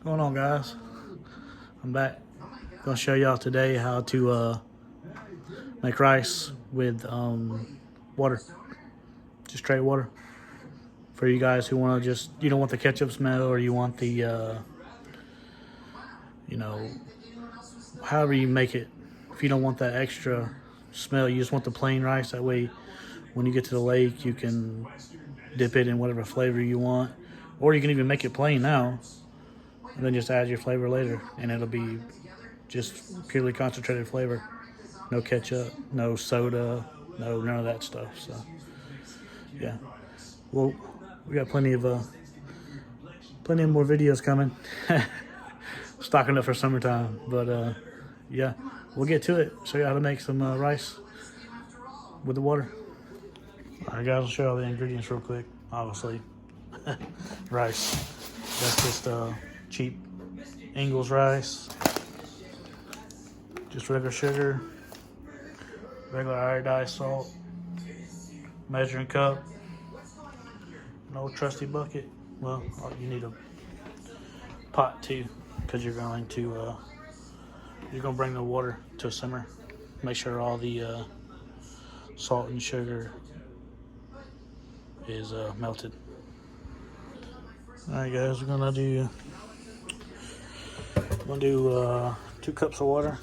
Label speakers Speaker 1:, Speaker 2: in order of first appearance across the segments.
Speaker 1: What's going on, guys? I'm back. Gonna show y'all today how to make rice with water, just straight water. For you guys who want to you don't want the ketchup smell, or you want the however you make it. If you don't want that extra smell, you just want the plain rice. That way, when you get to the lake, you can dip it in whatever flavor you want, or you can even make it plain now, and then just add your flavor later, and it'll be just purely concentrated flavor. No ketchup, no soda, none of that stuff. So, yeah. Well, we got plenty of more videos coming. Stocking up for summertime, but yeah, we'll get to it. Show you how to make some rice with the water. All right, guys, I'll show you all the ingredients real quick. Obviously, rice. That's just cheap Ingles rice. Just regular sugar, regular iodized salt, measuring cup, an old trusty bucket. Well, you need a pot too, because you're going to bring the water to a simmer. Make sure all the salt and sugar is melted. All right, guys, we're gonna do 2 cups of water.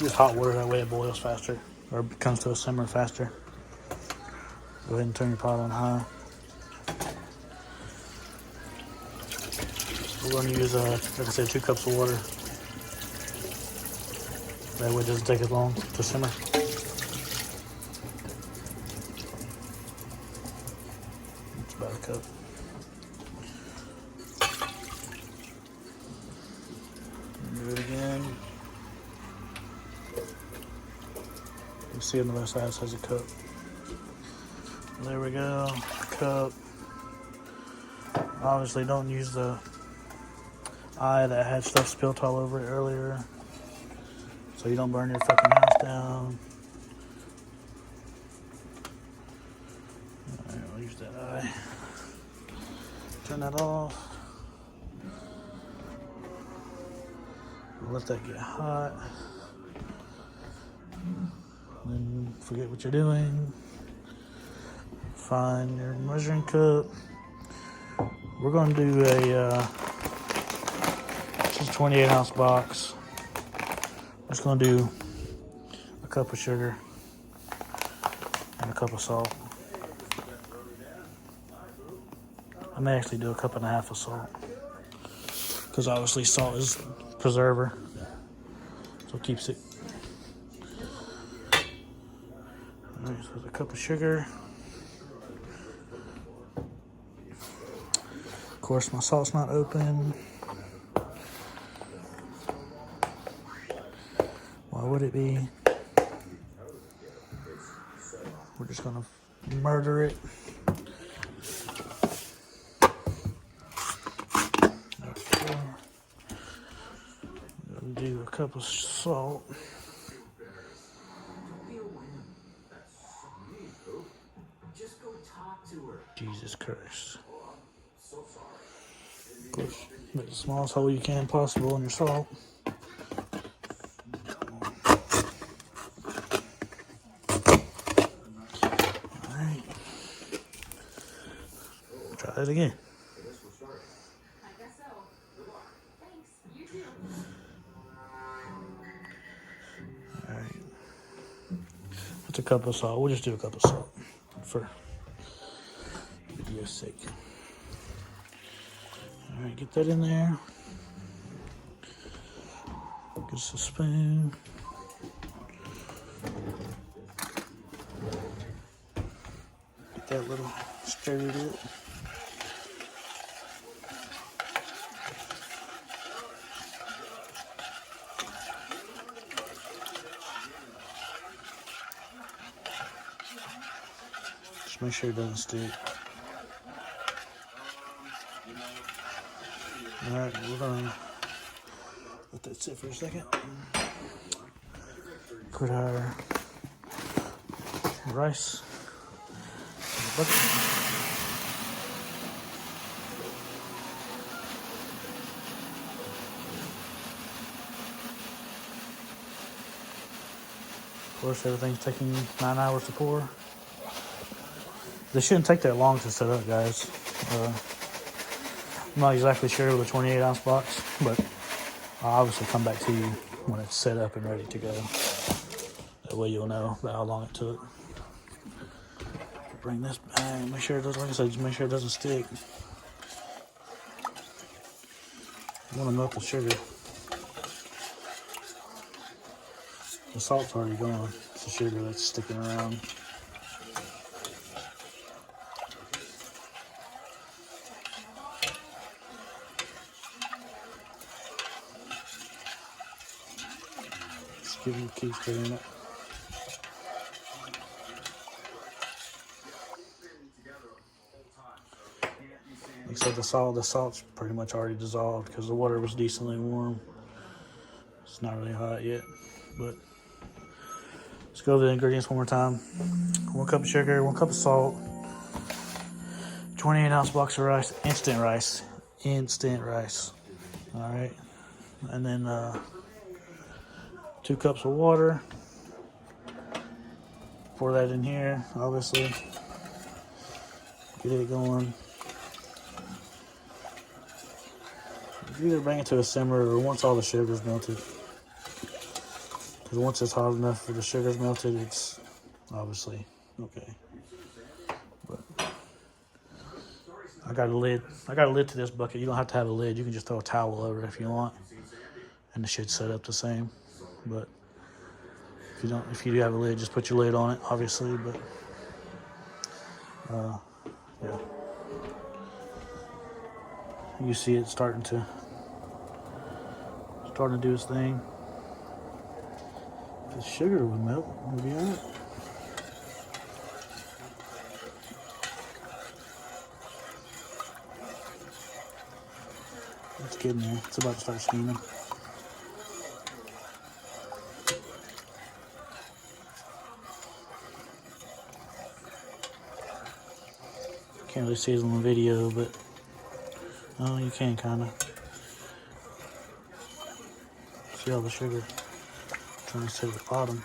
Speaker 1: Use hot water, that way it boils faster, or comes to a simmer faster. Go ahead and turn your pot on high. We're going to use, like I said, 2 cups of water. That way it doesn't take as long to simmer. It's about a cup. Do it again. You see on the left side it says a cup. There we go, cup. Obviously don't use the eye that had stuff spilt all over it earlier, so you don't burn your fucking house down. Alright, I'll use that eye. Turn that off. Let that get hot. Then forget what you're doing. Find your measuring cup. We're going to do a 28-ounce box. I'm just going to do a cup of sugar and a cup of salt. I may actually do a cup and a half of salt, because obviously salt is a preserver, so it keeps it. All right, so there's a cup of sugar. Of course, my salt's not open. Why would it be? We're just gonna murder it. Okay. Gonna do a cup of salt. Jesus Christ. Of course, make the smallest hole you can possible in your salt. Alright. Try that again. Alright. That's a cup of salt. We'll just do a cup of salt for video's sake. Alright, get that in there. Get us a spoon. Get that little stirred up. Just make sure it doesn't stick. Alright, we're gonna let that sit for a second. Put our rice in the bucket. Of course, everything's taking 9 hours to pour. This shouldn't take that long to set up, guys. I'm not exactly sure with a 28-ounce box, but I'll obviously come back to you when it's set up and ready to go. That way you'll know about how long it took. Bring this back. Make sure it doesn't, like I said, just make sure it doesn't stick. You want to melt the sugar. The salt's already gone. It's the sugar that's sticking around. Just keep stirring it. Like I said, the salt's pretty much already dissolved because the water was decently warm. It's not really hot yet, but let's go over the ingredients one more time. 1 cup of sugar, 1 cup of salt, 28-ounce box of rice, instant rice. All right, and then 2 cups of water. Pour that in here, obviously. Get it going. Either bring it to a simmer or once all the sugar's melted. Because once it's hot enough for the sugar's melted, it's obviously okay. But I got a lid. I got a lid to this bucket. You don't have to have a lid. You can just throw a towel over it if you want, and it should set up the same. But if you do have a lid, just put your lid on it, obviously. But yeah, you see it starting to do its thing. The sugar would melt. Would be alright. It's getting there. It's about to start steaming. Can't really see it on the video, but oh, you can kind of see all the sugar trying to sit at the bottom.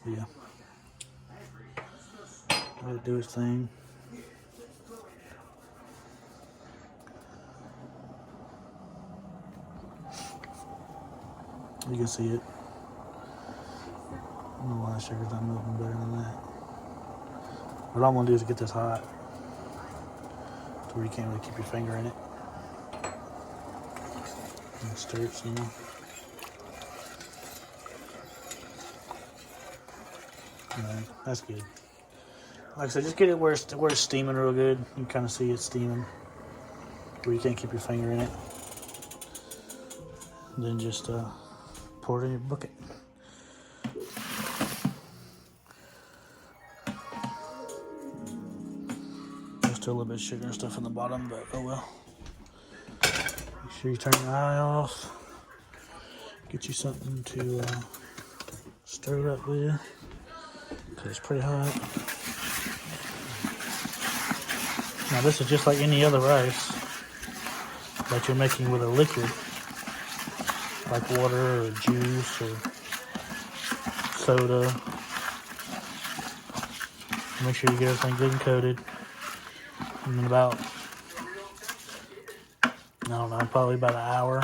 Speaker 1: Yeah, let it do its thing. You can see it. I don't know why the sugar's not moving better than that. What I'm gonna do is get this hot to where you can't really keep your finger in it. And stir it some more. Alright, that's good. Like I said, just get it where it's steaming real good. You can kind of see it steaming where you can't keep your finger in it. And then just pour it in your bucket. There's still a little bit of sugar and stuff in the bottom, but oh well. Make sure you turn your eye off. Get you something to stir it up with, because it's pretty hot. Now this is just like any other rice that you're making with a liquid, like water or juice or soda. Make sure you get everything good and coated. And then about, I don't know, probably about an hour,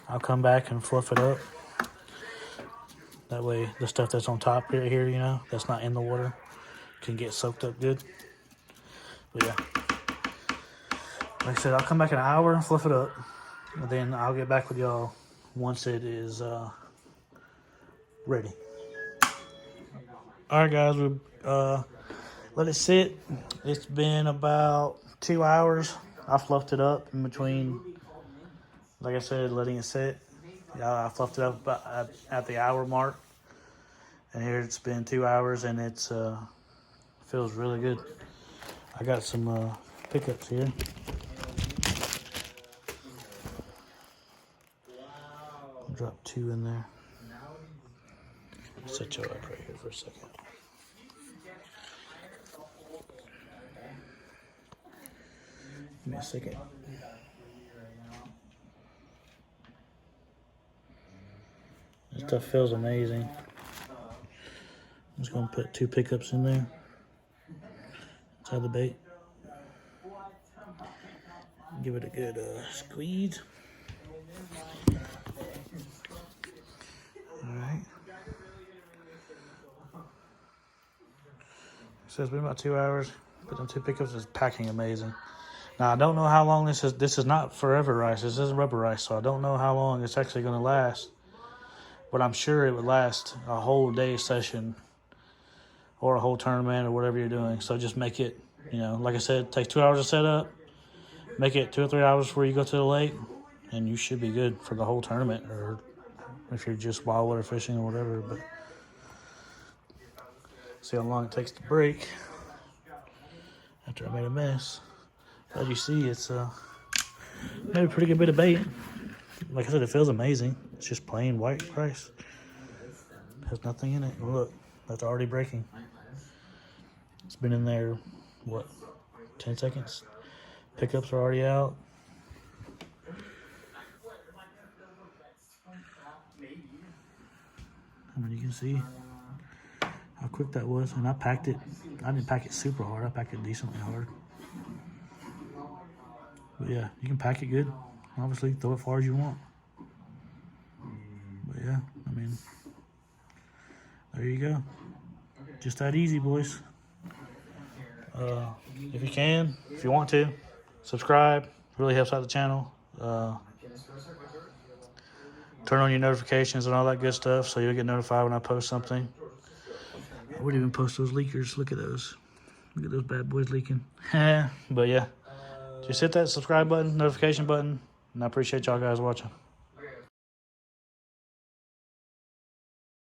Speaker 1: I'll come back and fluff it up. That way the stuff that's on top right here, you know, that's not in the water, can get soaked up good. But yeah, like I said, I'll come back in an hour and fluff it up. And then I'll get back with y'all once it is ready. Alright guys, we let it sit. It's been about 2 hours. I fluffed it up in between, like I said, letting it sit. I fluffed it up about at the hour mark. And here it's been 2 hours and it's feels really good. I got some pickups here. Drop 2 in there. Set you up right here for a second. Give me a second. This stuff feels amazing. I'm just gonna put 2 pickups in there inside the bait. Give it a good squeeze. All right. So it's been about 2 hours. Put them 2 pickups. It's packing amazing. Now I don't know how long this is. This is not forever rice. This is rubber rice, so I don't know how long it's actually going to last. But I'm sure it would last a whole day session or a whole tournament or whatever you're doing. So just make it, you know, like I said, it takes 2 hours to set up. Make it 2 or 3 hours before you go to the lake, and you should be good for the whole tournament, or if you're just wild water fishing or whatever. But see how long it takes to break after I made a mess. As you see, it's made a pretty good bit of bait. Like I said, it feels amazing. It's just plain white rice. Has nothing in it. Look, that's already breaking. It's been in there, what, 10 seconds? Pickups are already out. I mean, you can see how quick that was. And I packed it. I didn't pack it super hard. I packed it decently hard. But yeah, you can pack it good. Obviously, throw it far as you want. But yeah, I mean, there you go. Just that easy, boys. If you can, if you want to, subscribe. Really helps out the channel. Turn on your notifications and all that good stuff so you'll get notified when I post something. I would even post those leakers. Look at those. Look at those bad boys leaking. But yeah, just hit that subscribe button, notification button, and I appreciate y'all guys watching.